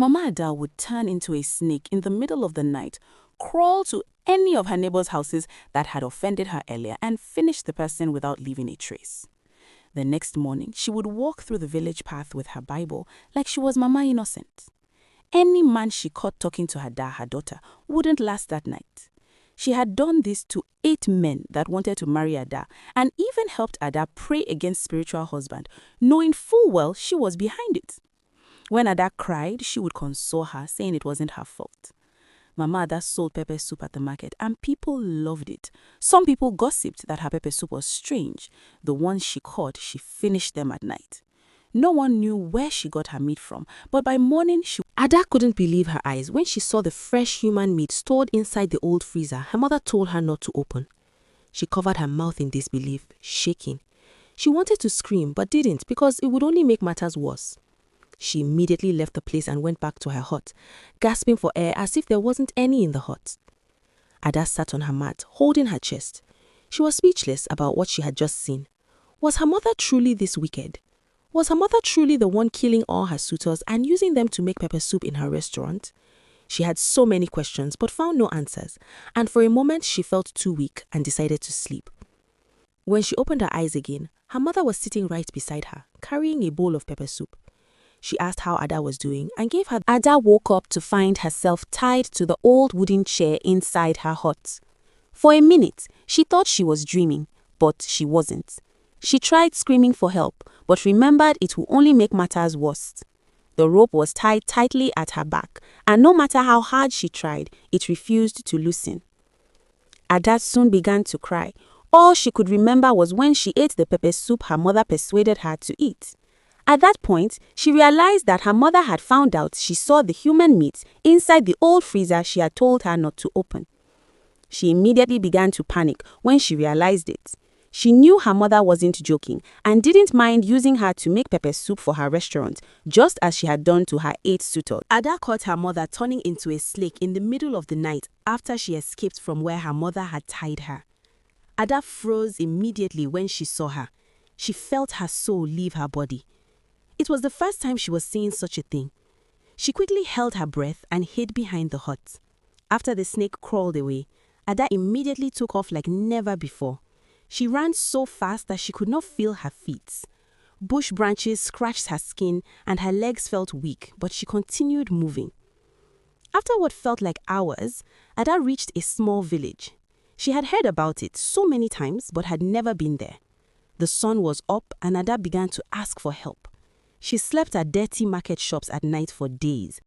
Mama Ada would turn into a snake in the middle of the night, crawl to any of her neighbors' houses that had offended her earlier, and finish the person without leaving a trace. The next morning, she would walk through the village path with her Bible like she was Mama Innocent. Any man she caught talking to her daughter, wouldn't last that night. She had done this to 8 men that wanted to marry Ada, and even helped Ada pray against spiritual husband, knowing full well she was behind it. When Ada cried, she would console her, saying it wasn't her fault. Mama Ada sold pepper soup at the market, and people loved it. Some people gossiped that her pepper soup was strange. The ones she caught, she finished them at night. No one knew where she got her meat from, but by morning Ada couldn't believe her eyes when she saw the fresh human meat stored inside the old freezer her mother told her not to open. She covered her mouth in disbelief, shaking. She wanted to scream but didn't because it would only make matters worse. She immediately left the place and went back to her hut, gasping for air as if there wasn't any in the hut. Ada sat on her mat, holding her chest. She was speechless about what she had just seen. Was her mother truly this wicked? Was her mother truly the one killing all her suitors and using them to make pepper soup in her restaurant? She had so many questions but found no answers, and for a moment she felt too weak and decided to sleep. When she opened her eyes again, her mother was sitting right beside her, carrying a bowl of pepper soup. She asked how Ada was doing and gave her. Ada woke up to find herself tied to the old wooden chair inside her hut. For a minute, she thought she was dreaming, but she wasn't. She tried screaming for help, but remembered it would only make matters worse. The rope was tied tightly at her back, and no matter how hard she tried, it refused to loosen. Ada soon began to cry. All she could remember was when she ate the pepper soup her mother persuaded her to eat. At that point, she realized that her mother had found out she saw the human meat inside the old freezer she had told her not to open. She immediately began to panic when she realized it. She knew her mother wasn't joking and didn't mind using her to make pepper soup for her restaurant, just as she had done to her 8 suitors. Ada caught her mother turning into a snake in the middle of the night after she escaped from where her mother had tied her. Ada froze immediately when she saw her. She felt her soul leave her body. It was the first time she was seeing such a thing. She quickly held her breath and hid behind the hut. After the snake crawled away, Ada immediately took off like never before. She ran so fast that she could not feel her feet. Bush branches scratched her skin and her legs felt weak, but she continued moving. After what felt like hours, Ada reached a small village. She had heard about it so many times but had never been there. The sun was up and Ada began to ask for help. She slept at dirty market shops at night for days,